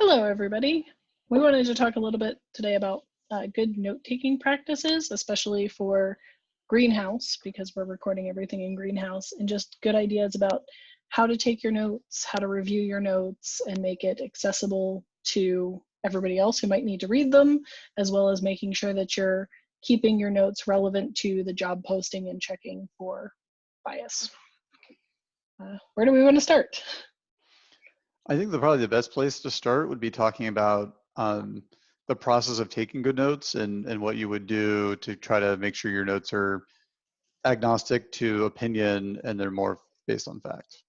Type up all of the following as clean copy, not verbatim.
Hello, everybody. We wanted to talk a little bit today about good note-taking practices, especially for Greenhouse, because we're recording everything in Greenhouse, and just good ideas about how to take your notes, how to review your notes, and make it accessible to everybody else who might need to read them, as well as making sure that you're keeping your notes relevant to the job posting and checking for bias. Where do we want to start? I think probably the best place to start would be talking about the process of taking good notes and what you would do to try to make sure your notes are agnostic to opinion and they're more based on fact.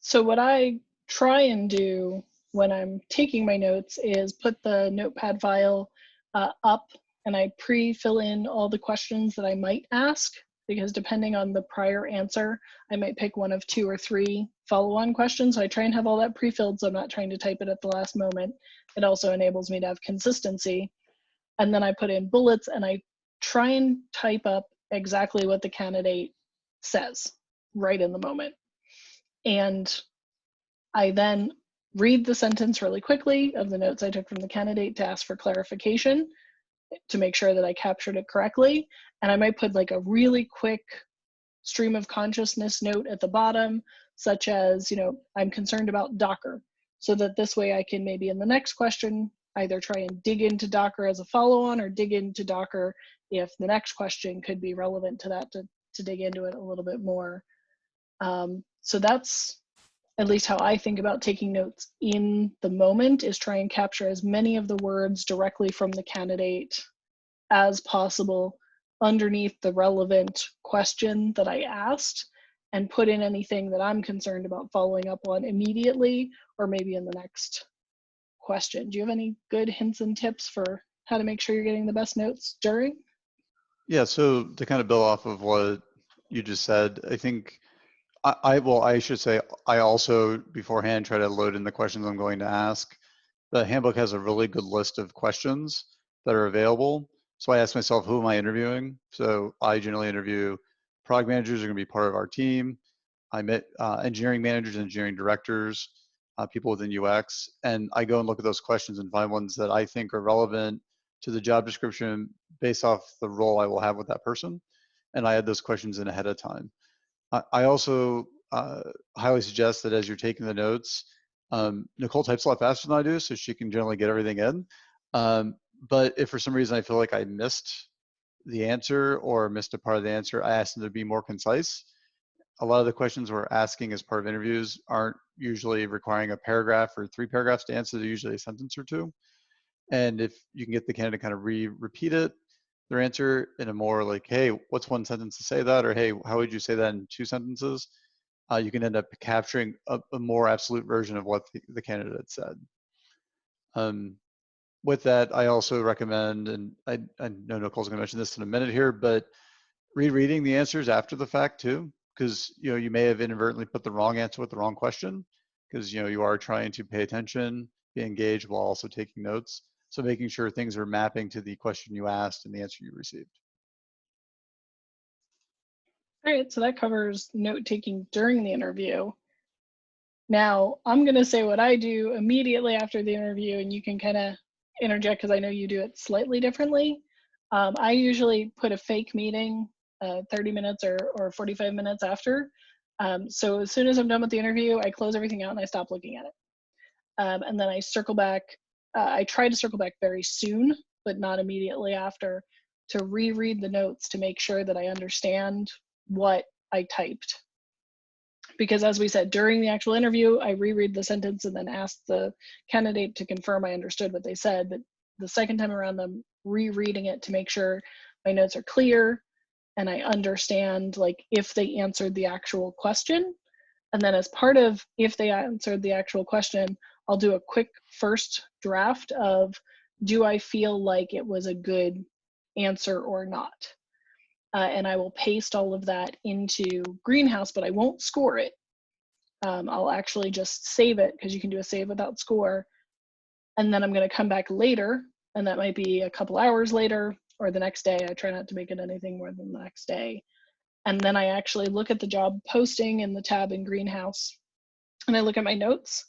So what I try and do when I'm taking my notes is put the notepad file up, and I pre-fill in all the questions that I might ask, because depending on the prior answer, I might pick one of 2 or 3 follow-on questions. So I try and have all that pre-filled, so I'm not trying to type it at the last moment. It also enables me to have consistency. And then I put in bullets, and I try and type up exactly what the candidate says right in the moment. And I then read the sentence really quickly of the notes I took from the candidate to ask for clarification, to make sure that I captured it correctly. And I might put like a really quick stream of consciousness note at the bottom, such as, I'm concerned about Docker, so that this way I can maybe in the next question either try and dig into Docker as a follow-on, or dig into Docker if the next question could be relevant to that, to dig into it a little bit more. So that's at least how I think about taking notes in the moment, is try and capture as many of the words directly from the candidate as possible underneath the relevant question that I asked, and put in anything that I'm concerned about following up on immediately, or maybe in the next question. Do you have any good hints and tips for how to make sure you're getting the best notes during? Yeah, so to kind of build off of what you just said, I think I should say, I also beforehand try to load in the questions I'm going to ask. The handbook has a really good list of questions that are available. So I ask myself, who am I interviewing? So I generally interview product managers who are going to be part of our team. I met engineering managers, engineering directors, people within UX, and I go and look at those questions and find ones that I think are relevant to the job description based off the role I will have with that person. And I add those questions in ahead of time. I also highly suggest that as you're taking the notes, Nicole types a lot faster than I do, so she can generally get everything in. But if for some reason I feel like I missed the answer or missed a part of the answer, I ask them to be more concise. A lot of the questions we're asking as part of interviews aren't usually requiring a paragraph or 3 paragraphs to answer. They're usually a sentence or 2. And if you can get the candidate kind of repeat it, their answer in a more like, hey, what's one sentence to say that? Or hey, how would you say that in 2 sentences? You can end up capturing a more absolute version of what the candidate said. With that, I also recommend, and I know Nicole's going to mention this in a minute here, but rereading the answers after the fact too, because you may have inadvertently put the wrong answer with the wrong question, because you are trying to pay attention, be engaged while also taking notes. So making sure things are mapping to the question you asked and the answer you received. All right, so that covers note taking during the interview. Now, I'm going to say what I do immediately after the interview, and you can kind of interject because I know you do it slightly differently. I usually put a fake meeting 30 minutes or 45 minutes after. So as soon as I'm done with the interview, I close everything out and I stop looking at it. And then I circle back. I try to circle back very soon, but not immediately after, to reread the notes to make sure that I understand what I typed. Because as we said, during the actual interview, I reread the sentence and then ask the candidate to confirm I understood what they said. But the second time around, I'm rereading it to make sure my notes are clear and I understand like if they answered the actual question. And then as part of if they answered the actual question, I'll do a quick first draft of, do I feel like it was a good answer or not? And I will paste all of that into Greenhouse, but I won't score it. I'll actually just save it, because you can do a save without score. And then I'm going to come back later, and that might be a couple hours later or the next day. I try not to make it anything more than the next day. And then I actually look at the job posting in the tab in Greenhouse, and I look at my notes,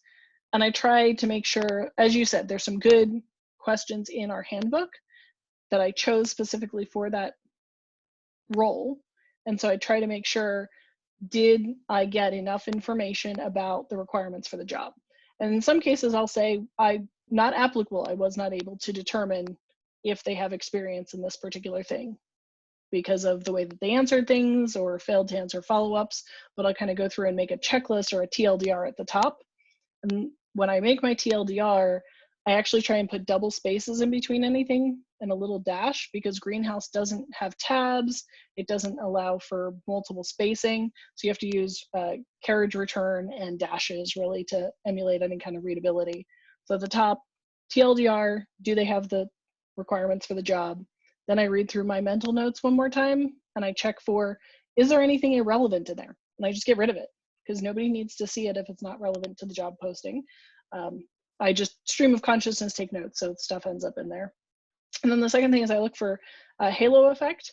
And I try to make sure, as you said, there's some good questions in our handbook that I chose specifically for that role. And so I try to make sure, did I get enough information about the requirements for the job? And in some cases, I'll say, not applicable. I was not able to determine if they have experience in this particular thing because of the way that they answered things or failed to answer follow-ups. But I'll kind of go through and make a checklist or a TLDR at the top. And when I make my TLDR, I actually try and put double spaces in between anything and a little dash, because Greenhouse doesn't have tabs. It doesn't allow for multiple spacing. So you have to use carriage return and dashes really to emulate any kind of readability. So at the top, TLDR, do they have the requirements for the job? Then I read through my mental notes one more time and I check for, is there anything irrelevant in there? And I just get rid of it, because nobody needs to see it if it's not relevant to the job posting. I just stream of consciousness take notes, so stuff ends up in there. And then the second thing is I look for a halo effect,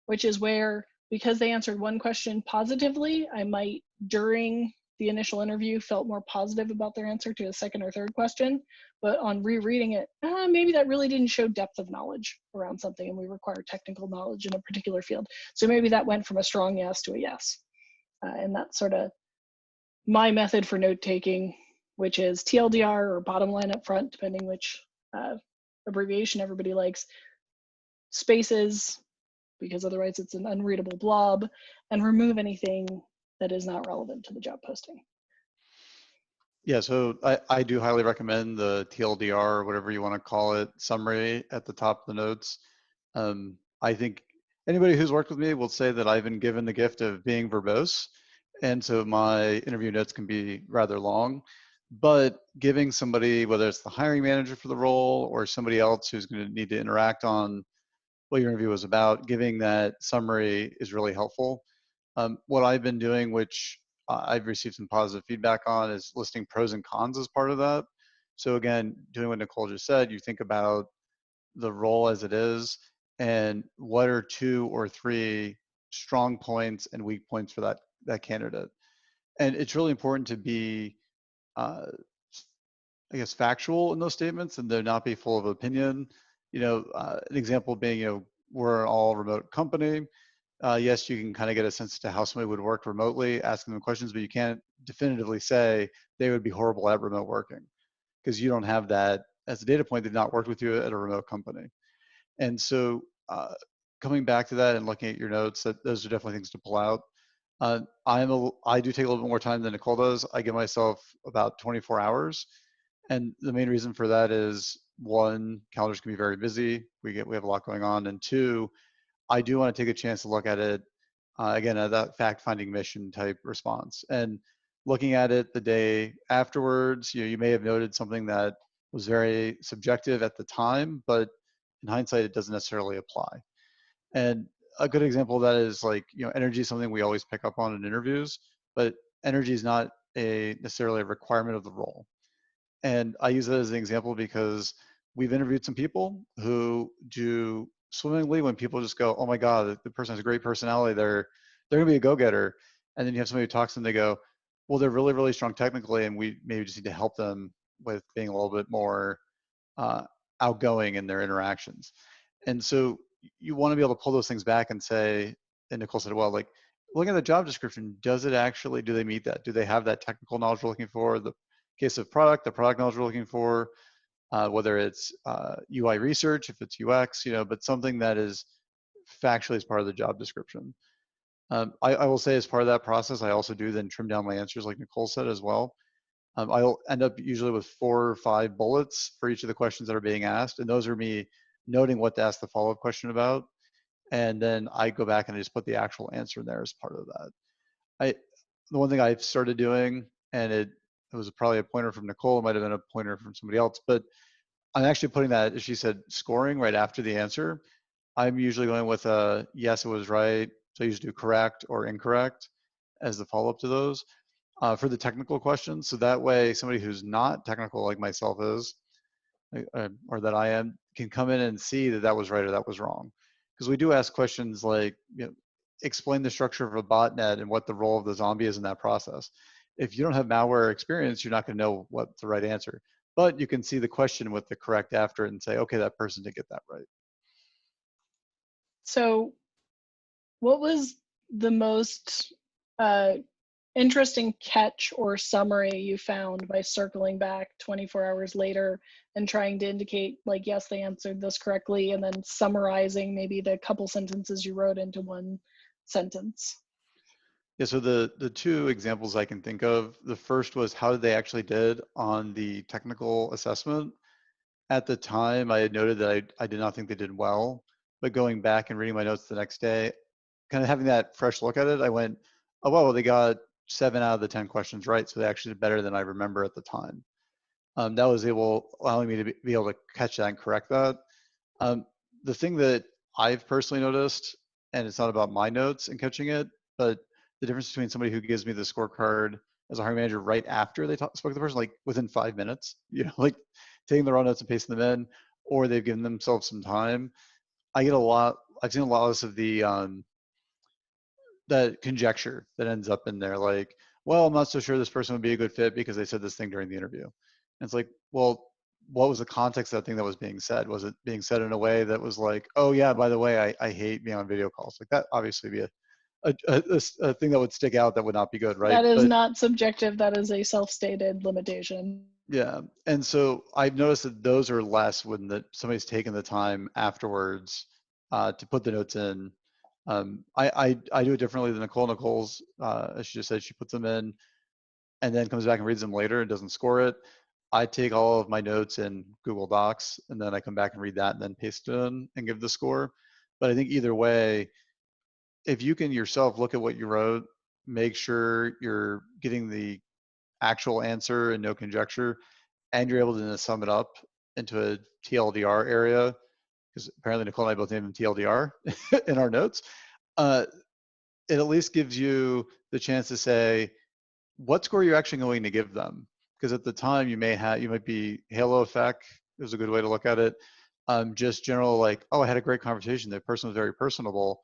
which is where, because they answered one question positively, I might, during the initial interview, felt more positive about their answer to a second or third question. But on rereading it, maybe that really didn't show depth of knowledge around something, and we require technical knowledge in a particular field. So maybe that went from a strong yes to a yes. And that's sort of my method for note taking, which is TLDR or bottom line up front, depending which abbreviation everybody likes, spaces, because otherwise it's an unreadable blob, and remove anything that is not relevant to the job posting. Yeah, so I do highly recommend the TLDR, or whatever you want to call it, summary at the top of the notes. I think anybody who's worked with me will say that I've been given the gift of being verbose. And so my interview notes can be rather long, but giving somebody, whether it's the hiring manager for the role or somebody else who's going to need to interact on what your interview was about, giving that summary is really helpful. What I've been doing, which I've received some positive feedback on, is listing pros and cons as part of that. So again, doing what Nicole just said, you think about the role as it is, and what are 2 or 3 strong points and weak points for that candidate. And it's really important to be, I guess, factual in those statements and to not be full of opinion. An example being, we're an all remote company. Yes, you can kind of get a sense to how somebody would work remotely, asking them questions, but you can't definitively say they would be horrible at remote working, because you don't have that as a data point. They've not worked with you at a remote company. And so coming back to that and looking at your notes, those are definitely things to pull out. I do take a little bit more time than Nicole does. I give myself about 24 hours. And the main reason for that is, 1, calendars can be very busy. We have a lot going on. And 2, I do want to take a chance to look at it, again, at that fact-finding mission type response. And looking at it the day afterwards, you may have noted something that was very subjective at the time, but in hindsight, it doesn't necessarily apply. And a good example of that is, like, energy is something we always pick up on in interviews, but energy is not necessarily a requirement of the role. And I use that as an example because we've interviewed some people who do swimmingly when people just go, oh my God, the person has a great personality. They're going to be a go-getter. And then you have somebody who talks to them, they go, well, they're really, really strong technically, and we maybe just need to help them with being a little bit more outgoing in their interactions. And so you want to be able to pull those things back and say, and Nicole said, well, like, look at the job description. Do they meet that? Do they have that technical knowledge we're looking for? The case of the product knowledge we're looking for, whether it's UI research, if it's UX, but something that is factually as part of the job description. I will say, as part of that process, I also do then trim down my answers, like Nicole said as well. I'll end up usually with 4 or 5 bullets for each of the questions that are being asked, and those are me noting what to ask the follow-up question about, and then I go back and I just put the actual answer in there as part of that. The one thing I've started doing, and it was probably a pointer from Nicole, it might have been a pointer from somebody else, but I'm actually putting that, as she said, scoring right after the answer. I'm usually going with a yes, it was right. So I usually do correct or incorrect as the follow-up to those for the technical questions. So that way, somebody who's not technical like myself is, or that I am, can come in and see that that was right or that was wrong. Because we do ask questions like, explain the structure of a botnet and what the role of the zombie is in that process. If you don't have malware experience, you're not going to know what's the right answer. But you can see the question with the correct after it and say, okay, that person did get that right. So what was the most interesting catch or summary you found by circling back 24 hours later and trying to indicate, like, yes, they answered this correctly, and then summarizing maybe the couple sentences you wrote into one sentence? Yeah, so the two examples I can think of, the first was how they actually did on the technical assessment. At the time, I had noted that I did not think they did well, but going back and reading my notes the next day, kind of having that fresh look at it, I went, oh, well, they got 7 out of the 10 questions right, so they actually did better than I remember at the time. That was allowing me to be able to catch that and correct that. Um, the thing that I've personally noticed, and it's not about my notes and catching it, but the difference between somebody who gives me the scorecard as a hiring manager right after they spoke to the person, like within 5 minutes, like taking the raw notes and pasting them in, or they've given themselves some time. I've seen a lot less of that conjecture that ends up in there. Like, well, I'm not so sure this person would be a good fit because they said this thing during the interview. And it's like, well, what was the context of that thing that was being said? Was it being said in a way that was like, oh yeah, by the way, I hate being on video calls? Like that obviously be a thing that would stick out that would not be good, right? That is But not subjective, that is a self-stated limitation. yeah, and so I've noticed that those are less when somebody's taken the time afterwards to put the notes in. I do it differently than Nicole. Nicole's, as she just said, she puts them in and then comes back and reads them later and doesn't score it. I take all of my notes in Google Docs and then I come back and read that and then paste it in and give the score. But I think either way, if you can yourself look at what you wrote, make sure you're getting the actual answer and no conjecture, and you're able to sum it up into a TLDR area, because apparently Nicole and I both named them TLDR in our notes. It at least gives you the chance to say, what score are you actually going to give them? Because at the time you might be halo effect is a good way to look at it. Just general like, oh, I had a great conversation. The person was very personable,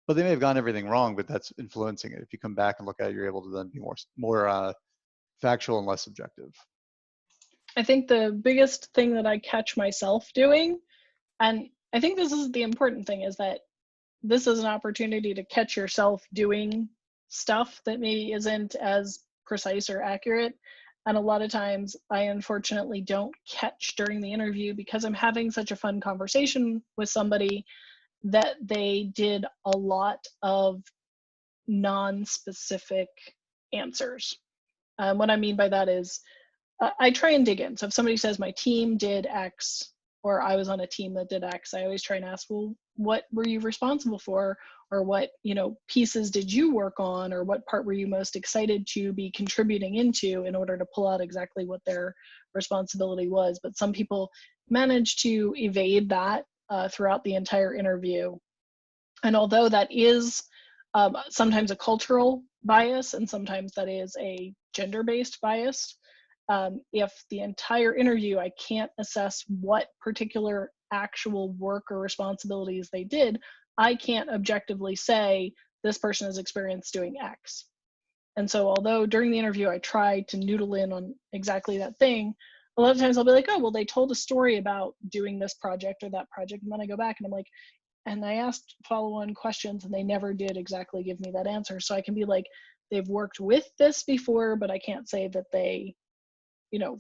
but they may have gotten everything wrong, but that's influencing it. If you come back and look at it, you're able to then be more factual and less subjective. I think the biggest thing that I catch myself doing, and I think this is the important thing, is that this is an opportunity to catch yourself doing stuff that maybe isn't as precise or accurate. And a lot of times I unfortunately don't catch during the interview because I'm having such a fun conversation with somebody that they did a lot of non-specific answers. What I mean by that is I try and dig in. So if somebody says my team did X, or I was on a team that did X, I always try and ask, well, what were you responsible for? Or what, pieces did you work on? Or what part were you most excited to be contributing into in order to pull out exactly what their responsibility was? But some people manage to evade that throughout the entire interview. And although that is sometimes a cultural bias and sometimes that is a gender-based bias, if the entire interview I can't assess what particular actual work or responsibilities they did, I can't objectively say this person has experience doing X. And so although during the interview I try to noodle in on exactly that thing, a lot of times I'll be like, oh, well, they told a story about doing this project or that project. And then I go back and I'm like, and I asked follow-on questions and they never did exactly give me that answer. So I can be like, they've worked with this before, but I can't say that they,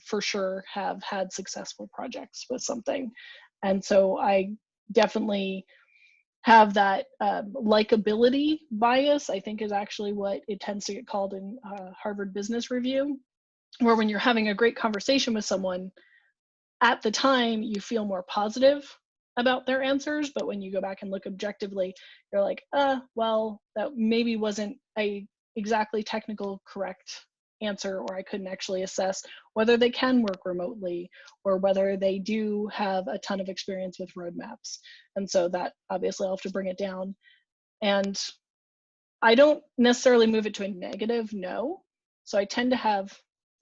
for sure have had successful projects with something. And so I definitely have that likability bias, I think is actually what it tends to get called in Harvard Business Review, where when you're having a great conversation with someone, at the time you feel more positive about their answers, but when you go back and look objectively, you're like, well, that maybe wasn't a exactly technical correct answer, or I couldn't actually assess whether they can work remotely or whether they do have a ton of experience with roadmaps. And so that obviously I'll have to bring it down. And I don't necessarily move it to a negative no. So I tend to have,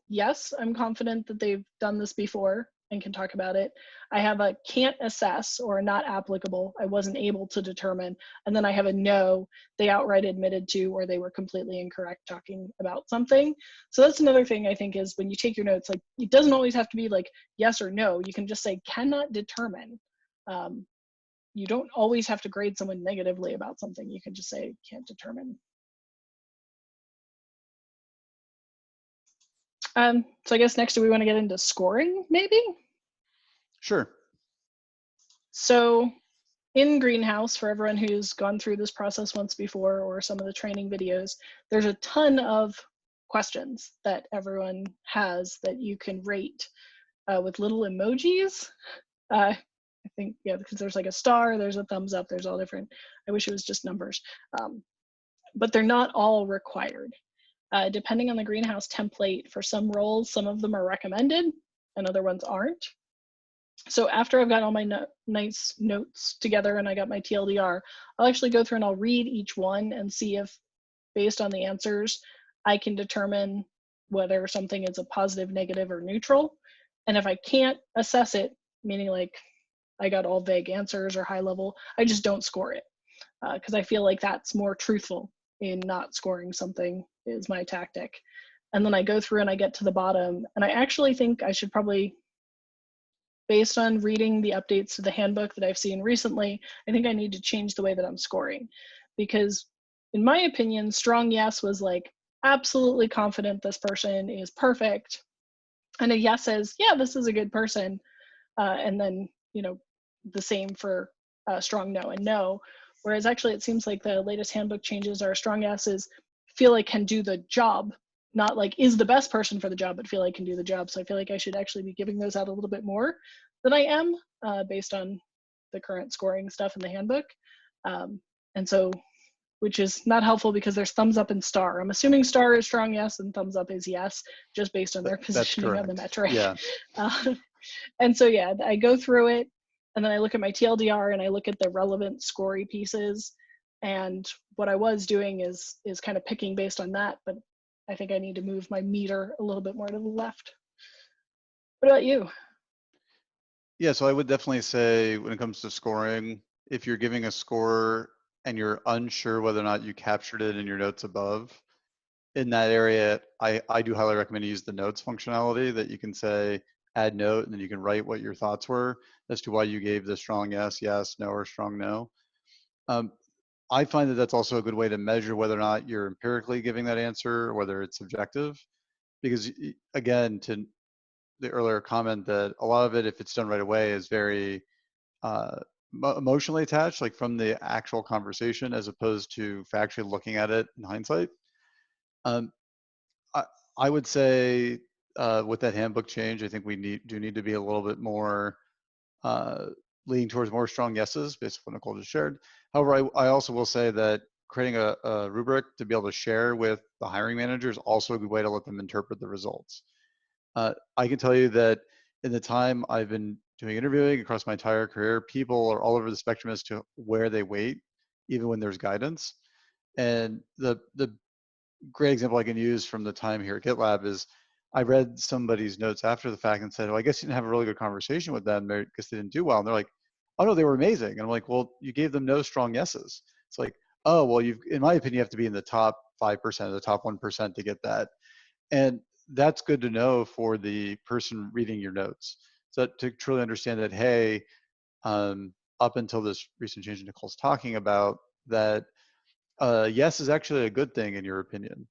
yes, I'm confident that they've done this before and can talk about it. I have a can't assess or not applicable, I wasn't able to determine. And then I have a no, they outright admitted to, or they were completely incorrect talking about something. So that's another thing I think is when you take your notes, like it doesn't always have to be like yes or no. You can just say cannot determine. You don't always have to grade someone negatively about something. You can just say can't determine. So I guess next, do we want to get into scoring maybe? Sure. So in Greenhouse, for everyone who's gone through this process once before or some of the training videos, there's a ton of questions that everyone has that you can rate with little emojis. I think, yeah, because there's like a star, there's a thumbs up, there's all different. I wish it was just numbers. But they're not all required. Depending on the Greenhouse template, for some roles, some of them are recommended and other ones aren't. So after I've got all my nice notes together and I got my TLDR, I'll actually go through and I'll read each one and see if, based on the answers, I can determine whether something is a positive, negative, or neutral. And if I can't assess it, meaning like I got all vague answers or high level, I just don't score it. Because I feel like that's more truthful in not scoring something is my tactic. And then I go through and I get to the bottom. And I actually think I should probably, based on reading the updates to the handbook that I've seen recently, I think I need to change the way that I'm scoring. Because in my opinion, strong yes was like, absolutely confident this person is perfect. And a yes says, yeah, this is a good person. And then, you know, the same for strong no and no. Whereas actually it seems like the latest handbook changes are strong yeses feel like can do the job, not like is the best person for the job, but feel like can do the job. So I feel like I should actually be giving those out a little bit more than I am based on the current scoring stuff in the handbook. And so, which is not helpful because there's thumbs up and star. I'm assuming star is strong yes and thumbs up is yes, just based on their positioning on the metric. Yeah. And so, yeah, I go through it and then I look at my TLDR and I look at the relevant scory pieces. And what I was doing is kind of picking based on that, but I think I need to move my meter a little bit more to the left. What about you? Yeah, so I would definitely say when it comes to scoring, if you're giving a score and you're unsure whether or not you captured it in your notes above, in that area, I do highly recommend you use the notes functionality that you can say add note and then you can write what your thoughts were as to why you gave the strong yes, yes, no, or strong no. I find that that's also a good way to measure whether or not you're empirically giving that answer or whether it's subjective. Because again, to the earlier comment that a lot of it, if it's done right away, is very emotionally attached, like from the actual conversation, as opposed to factually looking at it in hindsight. I would say with that handbook change, I think we do need to be a little bit more leaning towards more strong yeses based on what Nicole just shared. However, I also will say that creating a rubric to be able to share with the hiring manager is also a good way to let them interpret the results. I can tell you that in the time I've been doing interviewing across my entire career, people are all over the spectrum as to where they weight, even when there's guidance. And the great example I can use from the time here at GitLab is I read somebody's notes after the fact and said, well, I guess you didn't have a really good conversation with them because they didn't do well. And they're like, oh no, they were amazing. And I'm like, well, you gave them no strong yeses. It's like, oh, well, in my opinion, you have to be in the top 5% or the top 1% to get that. And that's good to know for the person reading your notes. So to truly understand that, hey, up until this recent change Nicole's talking about, that yes is actually a good thing in your opinion.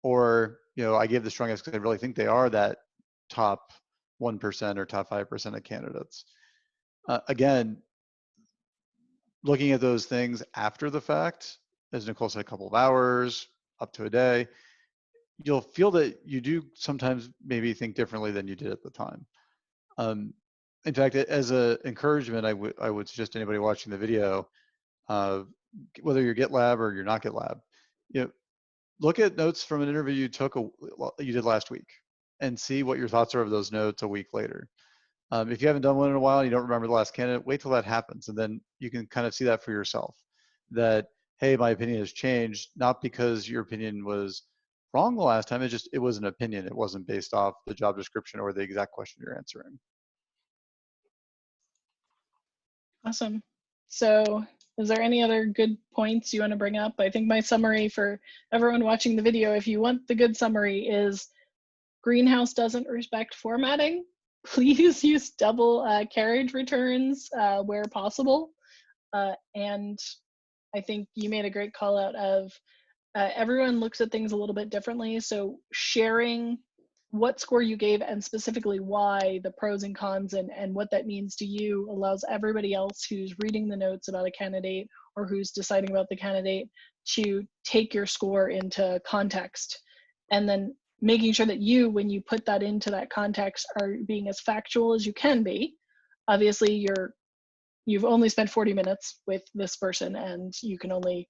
Or, you know, I gave the strong yes because I really think they are that top 1% or top 5% of candidates. Again, looking at those things after the fact, as Nicole said, a couple of hours, up to a day, you'll feel that you do sometimes maybe think differently than you did at the time. In fact, as an encouragement, I would suggest to anybody watching the video, whether you're GitLab or you're not GitLab, you know, look at notes from an interview you did last week and see what your thoughts are of those notes a week later. If you haven't done one in a while and you don't remember the last candidate, wait till that happens. And then you can kind of see that for yourself that, hey, my opinion has changed, not because your opinion was wrong the last time. It was an opinion. It wasn't based off the job description or the exact question you're answering. Awesome. So is there any other good points you want to bring up? I think my summary for everyone watching the video, if you want the good summary, is Greenhouse doesn't respect formatting. Please use double carriage returns where possible. And I think you made a great call out of everyone looks at things a little bit differently. So sharing what score you gave and specifically why, the pros and cons, and what that means to you allows everybody else who's reading the notes about a candidate or who's deciding about the candidate to take your score into context. And then making sure that you, when you put that into that context, are being as factual as you can be. Obviously, you've only spent 40 minutes with this person and you can only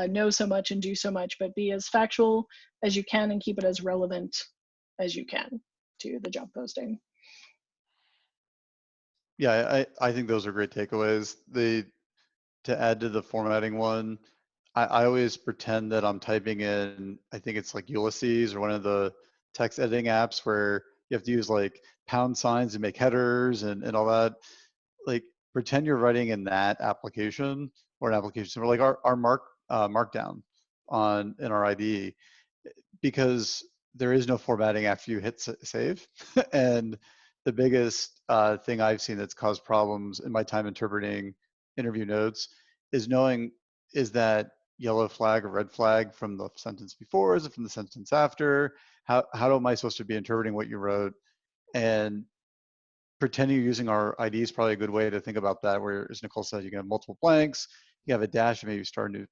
know so much and do so much, but be as factual as you can and keep it as relevant as you can to the job posting. Yeah, I think those are great takeaways. To add to the formatting one, I always pretend that I'm typing in, I think it's like Ulysses or one of the text editing apps where you have to use like pound signs to make headers and all that. Like pretend you're writing in that application or an application, or like our markdown in our IDE, because there is no formatting after you hit save. And the biggest thing I've seen that's caused problems in my time interpreting interview notes is knowing, is that yellow flag or red flag from the sentence before? Is it from the sentence after? How am I supposed to be interpreting what you wrote? And pretending you're using our ID is probably a good way to think about that, where, as Nicole said, you can have multiple blanks, you have a dash, and maybe start a new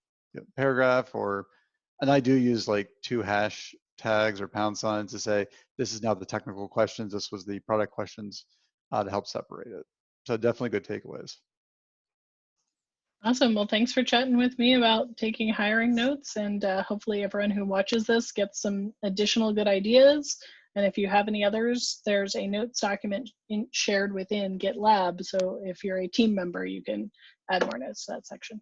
paragraph, and I do use like 2 hash tags or pound signs to say, this is now the technical questions, this was the product questions, to help separate it. So definitely good takeaways. Awesome. Well, thanks for chatting with me about taking hiring notes, and hopefully everyone who watches this gets some additional good ideas. And if you have any others, there's a notes document shared within GitLab. So if you're a team member, you can add more notes to that section.